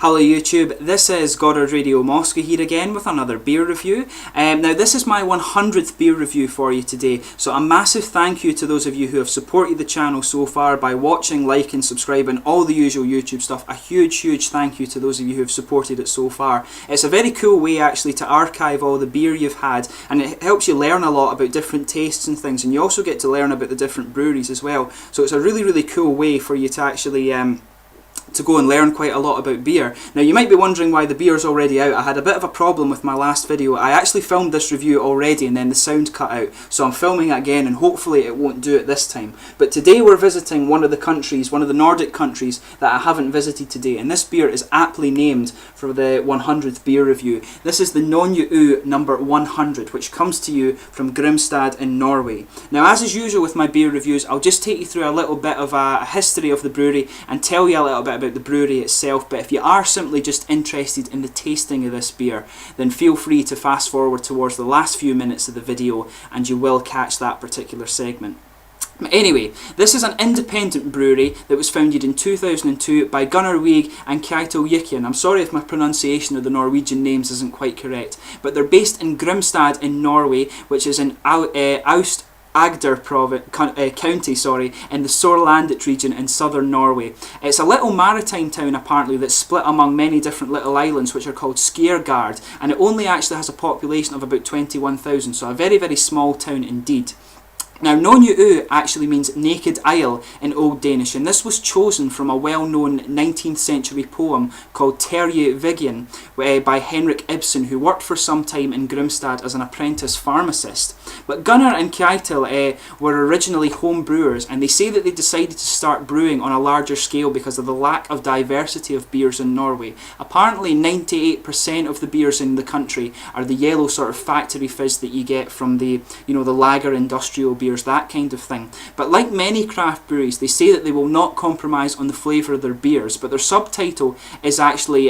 Hello YouTube, this is Goddard Radio Moscow here again with another beer review. Now this is my 100th beer review for you today, so a massive thank you to those of you who have supported the channel so far by watching, liking, subscribing, all the usual YouTube stuff. A huge thank you to those of you who have supported it so far. It's a very cool way actually to archive all the beer you've had, and it helps you learn a lot about different tastes and things, and you also get to learn about the different breweries as well. So it's a really cool way for you to actually to go and learn quite a lot about beer. Now you might be wondering why the beer's already out. I had a bit of a problem with my last video. I actually filmed this review already and then the sound cut out, so I'm filming it again and hopefully it won't do it this time. But today we're visiting one of the countries, one of the Nordic countries that I haven't visited today, and this beer is aptly named for the 100th beer review. This is the Nøgne Ø number 100, which comes to you from Grimstad in Norway. Now as is usual with my beer reviews, I'll just take you through a little bit of a history of the brewery and tell you a little bit about the brewery itself, but if you are simply just interested in the tasting of this beer, then feel free to fast forward towards the last few minutes of the video and you will catch that particular segment. Anyway, this is an independent brewery that was founded in 2002 by Gunnar Wiig and Kjetil Jikjen. I'm sorry if my pronunciation of the Norwegian names isn't quite correct, but they're based in Grimstad in Norway, which is in Agder county, in the Sørlandet region in southern Norway. It's a little maritime town apparently that's split among many different little islands which are called Skjergård, and it only actually has a population of about 21,000, so a very small town indeed. Now, Nøgne Ø actually means naked isle in Old Danish, and this was chosen from a well-known 19th century poem called Terje Vigen by Henrik Ibsen, who worked for some time in Grimstad as an apprentice pharmacist. But Gunnar and Kjetil were originally home brewers, and they say that they decided to start brewing on a larger scale because of the lack of diversity of beers in Norway. Apparently 98% of the beers in the country are the yellow sort of factory fizz that you get from the, the lager industrial beer, that kind of thing. But like many craft breweries, they say that they will not compromise on the flavour of their beers, but their subtitle is actually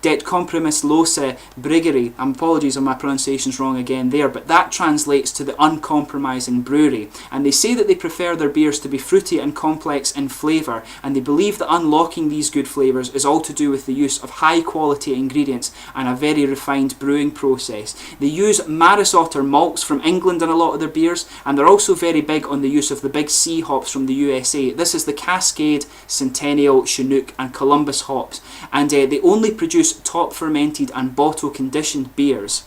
Det kompromissløse bryggeri. Apologies if my pronunciation's wrong again there, but that translates to the uncompromising brewery. And they say that they prefer their beers to be fruity and complex in flavour, and they believe that unlocking these good flavours is all to do with the use of high quality ingredients and a very refined brewing process. They use Maris Otter malts from England in a lot of their beers, and they're also very big on the use of the big C hops from the USA. This is the Cascade, Centennial, Chinook and Columbus hops, and they only produce top fermented and bottle conditioned beers.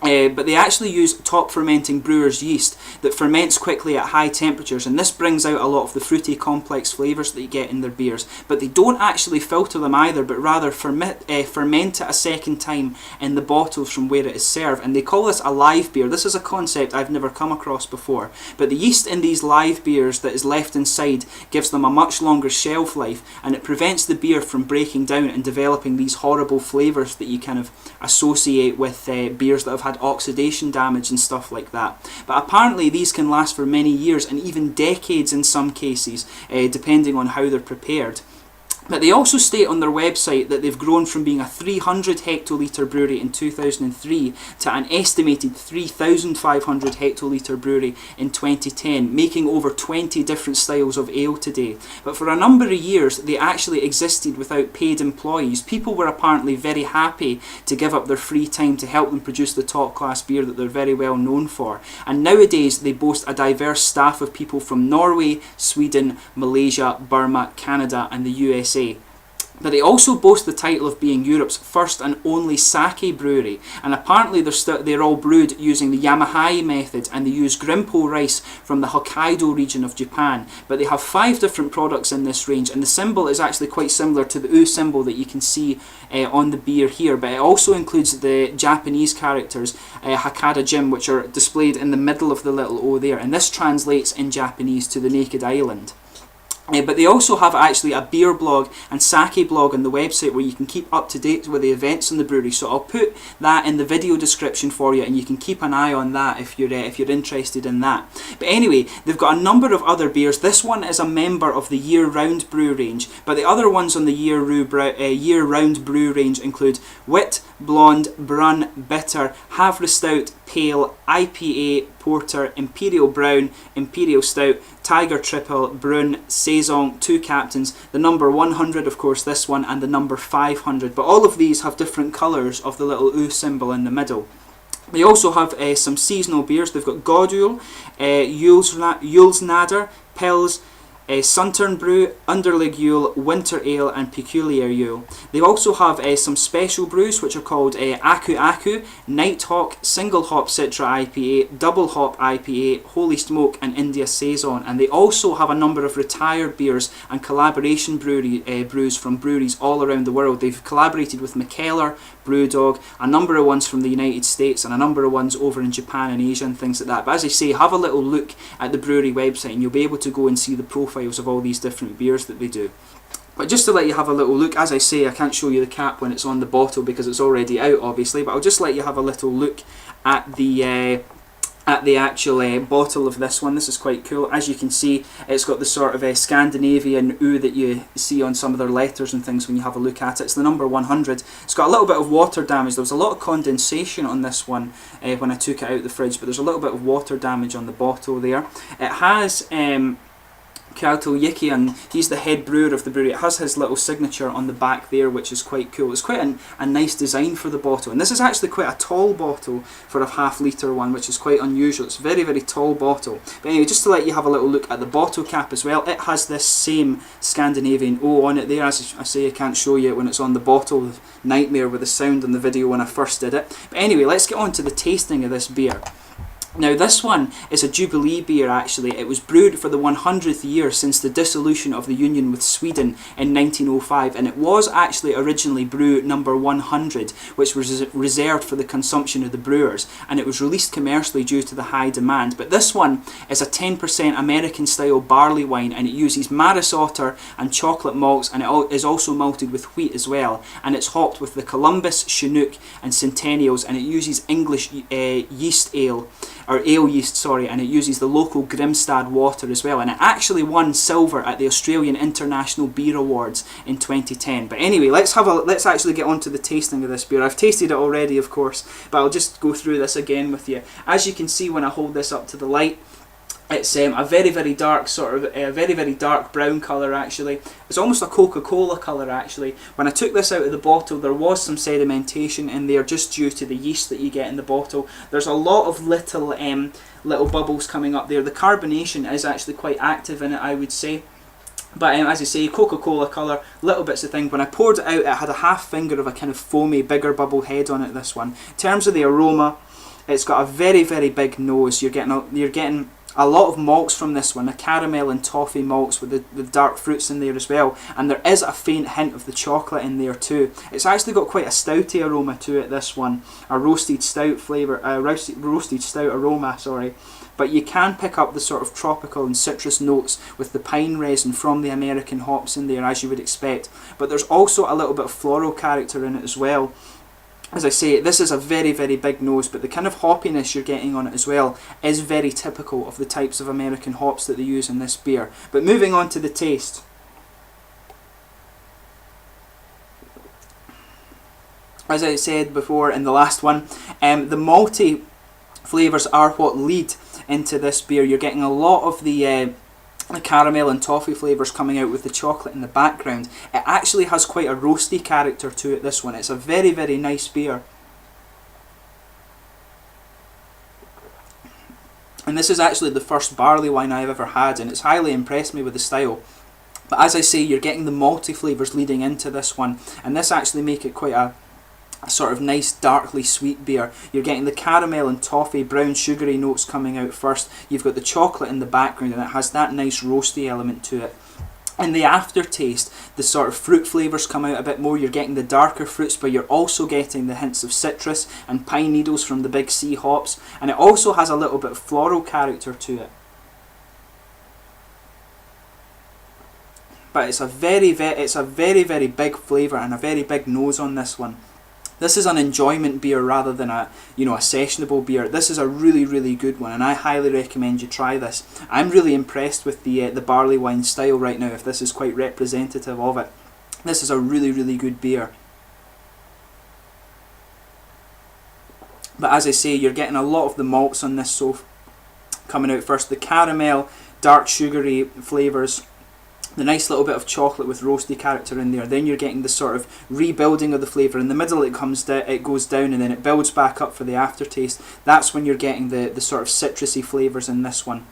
But they actually use top fermenting brewer's yeast that ferments quickly at high temperatures, and this brings out a lot of the fruity complex flavours that you get in their beers. But they don't actually filter them either, but rather ferment it a second time in the bottles from where it is served, and they call this a live beer. This is a concept I've never come across before, but the yeast in these live beers that is left inside gives them a much longer shelf life, and it prevents the beer from breaking down and developing these horrible flavours that you kind of associate with beers that have had oxidation damage and stuff like that. But apparently these can last for many years and even decades in some cases, depending on how they're prepared. But they also state on their website that they've grown from being a 300 hectolitre brewery in 2003 to an estimated 3,500 hectolitre brewery in 2010, making over 20 different styles of ale today. But for a number of years they actually existed without paid employees. People were apparently very happy to give up their free time to help them produce the top class beer that they're very well known for. And nowadays they boast a diverse staff of people from Norway, Sweden, Malaysia, Burma, Canada and the USA. But they also boast the title of being Europe's first and only sake brewery, and apparently they're all brewed using the Yamahai method, and they use Grimpo rice from the Hokkaido region of Japan. But they have 5 different products in this range, and the symbol is actually quite similar to the U symbol that you can see on the beer here, but it also includes the Japanese characters Hakata Jim, which are displayed in the middle of the little O there, and this translates in Japanese to the naked island. But they also have actually a beer blog and sake blog on the website where you can keep up to date with the events in the brewery. So I'll put that in the video description for you, and you can keep an eye on that if you're interested in that. But anyway, they've got a number of other beers. This one is a member of the year-round brew range, but the other ones on the year-round brew range include Wit, Blonde, Brun, Bitter, Havre Stout, Pale, IPA, Porter, Imperial Brown, Imperial Stout, Tiger Triple, Brun, Saison, 2 captains, the number 100, of course this one, and the number 500. But all of these have different colours of the little U symbol in the middle. They also have some seasonal beers. They've got Godule, Yule's Nader, Pils, Suntern Brew, Underlig Yule, Winter Ale and Peculiar Yule. They also have some special brews which are called Aku Aku, Nighthawk, Single Hop Citra IPA, Double Hop IPA, Holy Smoke and India Saison. And they also have a number of retired beers and collaboration brews from breweries all around the world. They've collaborated with Mikkeller, Brewdog, a number of ones from the United States and a number of ones over in Japan and Asia and things like that. But as I say, have a little look at the brewery website and you'll be able to go and see the profiles of all these different beers that they do. But just to let you have a little look, as I say, I can't show you the cap when it's on the bottle because it's already out obviously, but I'll just let you have a little look at the actual bottle of this one. This is quite cool. As you can see, it's got the sort of Scandinavian U that you see on some of their letters and things when you have a look at it. It's the number 100. It's got a little bit of water damage. There was a lot of condensation on this one when I took it out of the fridge, but there's a little bit of water damage on the bottle there. It has Kjartal Yiki, and he's the head brewer of the brewery. It has his little signature on the back there, which is quite cool. It's quite a nice design for the bottle, and this is actually quite a tall bottle for a half-litre one, which is quite unusual. It's a very, very tall bottle. But anyway, just to let you have a little look at the bottle cap as well, it has this same Scandinavian O on it there. As I say, I can't show you it when it's on the bottle. Nightmare with the sound on the video when I first did it. But anyway, let's get on to the tasting of this beer. Now this one is a Jubilee beer actually. It was brewed for the 100th year since the dissolution of the Union with Sweden in 1905, and it was actually originally brew number 100, which was reserved for the consumption of the brewers, and it was released commercially due to the high demand. But this one is a 10% American style barley wine, and it uses Maris Otter and chocolate malts, and it is also malted with wheat as well, and it's hopped with the Columbus, Chinook and Centennials, and it uses English yeast ale, or ale yeast, sorry, and it uses the local Grimstad water as well, and it actually won silver at the Australian International Beer Awards in 2010. But anyway, let's actually get on to the tasting of this beer. I've tasted it already, of course, but I'll just go through this again with you. As you can see when I hold this up to the light, it's a very, very dark sort of very, very dark brown colour actually. It's almost a Coca-Cola colour actually. When I took this out of the bottle, there was some sedimentation in there just due to the yeast that you get in the bottle. There's a lot of little bubbles coming up there. The carbonation is actually quite active in it, I would say. But as I say, Coca-Cola colour, little bits of thing. When I poured it out, it had a half finger of a kind of foamy, bigger bubble head on it, this one. In terms of the aroma, it's got a very, very big nose. You're getting a lot of malts from this one, the caramel and toffee malts with the dark fruits in there as well, and there is a faint hint of the chocolate in there too. It's actually got quite a stouty aroma to it, this one, a roasted stout flavour, roasted stout aroma, sorry. But you can pick up the sort of tropical and citrus notes with the pine resin from the American hops in there, as you would expect. But there's also a little bit of floral character in it as well. As I say, this is a very, very big nose, but the kind of hoppiness you're getting on it as well is very typical of the types of American hops that they use in this beer. But moving on to the taste. As I said before in the last one, the malty flavours are what lead into this beer. You're getting a lot of the caramel and toffee flavours coming out with the chocolate in the background. It actually has quite a roasty character to it, this one. It's a very, very nice beer. And this is actually the first barley wine I've ever had, and it's highly impressed me with the style. But as I say, you're getting the malty flavours leading into this one, and this actually make it quite a sort of nice darkly sweet beer. You're getting the caramel and toffee brown sugary notes coming out first. You've got the chocolate in the background, and it has that nice roasty element to it. In the aftertaste, the sort of fruit flavours come out a bit more. You're getting the darker fruits, but you're also getting the hints of citrus and pine needles from the big C hops, and it also has a little bit of floral character to it. But it's a very, very big flavour and a very big nose on this one. This is an enjoyment beer rather than a sessionable beer. This is a really, really good one, and I highly recommend you try this. I'm really impressed with the barley wine style right now, if this is quite representative of it. This is a really, really good beer. But as I say, you're getting a lot of the malts on this so coming out first. The caramel, dark sugary flavours, the nice little bit of chocolate with roasty character in there. Then you're getting the sort of rebuilding of the flavour. In the middle it goes down, and then it builds back up for the aftertaste. That's when you're getting the sort of citrusy flavours in this one.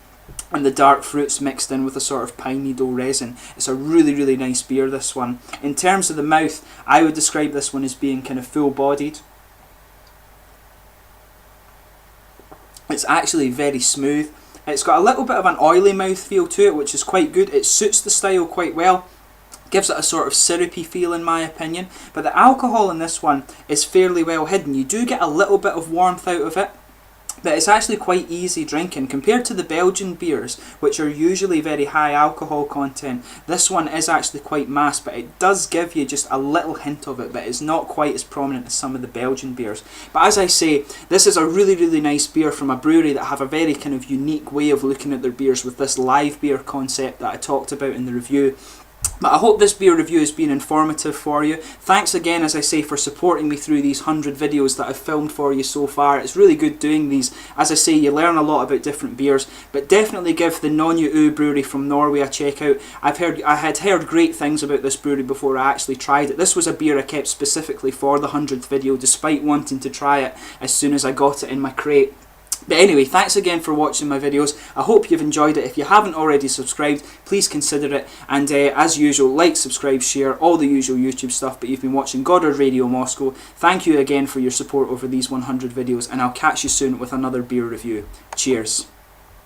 And the dark fruits mixed in with a sort of piney dough resin. It's a really, really nice beer, this one. In terms of the mouth, I would describe this one as being kind of full-bodied. It's actually very smooth. It's got a little bit of an oily mouthfeel to it, which is quite good. It suits the style quite well. Gives it a sort of syrupy feel in my opinion. But the alcohol in this one is fairly well hidden. You do get a little bit of warmth out of it, but it's actually quite easy drinking compared to the Belgian beers, which are usually very high alcohol content. This one is actually quite mass, but it does give you just a little hint of it, but it's not quite as prominent as some of the Belgian beers. But as I say, this is a really, really nice beer from a brewery that have a very kind of unique way of looking at their beers with this live beer concept that I talked about in the review. But I hope this beer review has been informative for you. Thanks again, as I say, for supporting me through these 100 videos that I've filmed for you so far. It's really good doing these. As I say, you learn a lot about different beers, but definitely give the Nøgne Ø brewery from Norway a check out. I had heard great things about this brewery before I actually tried it. This was a beer I kept specifically for the 100th video, despite wanting to try it as soon as I got it in my crate. But anyway, thanks again for watching my videos. I hope you've enjoyed it. If you haven't already subscribed, please consider it. And as usual, like, subscribe, share, all the usual YouTube stuff. But you've been watching Goddard Radio Moscow. Thank you again for your support over these 100 videos, and I'll catch you soon with another beer review. Cheers.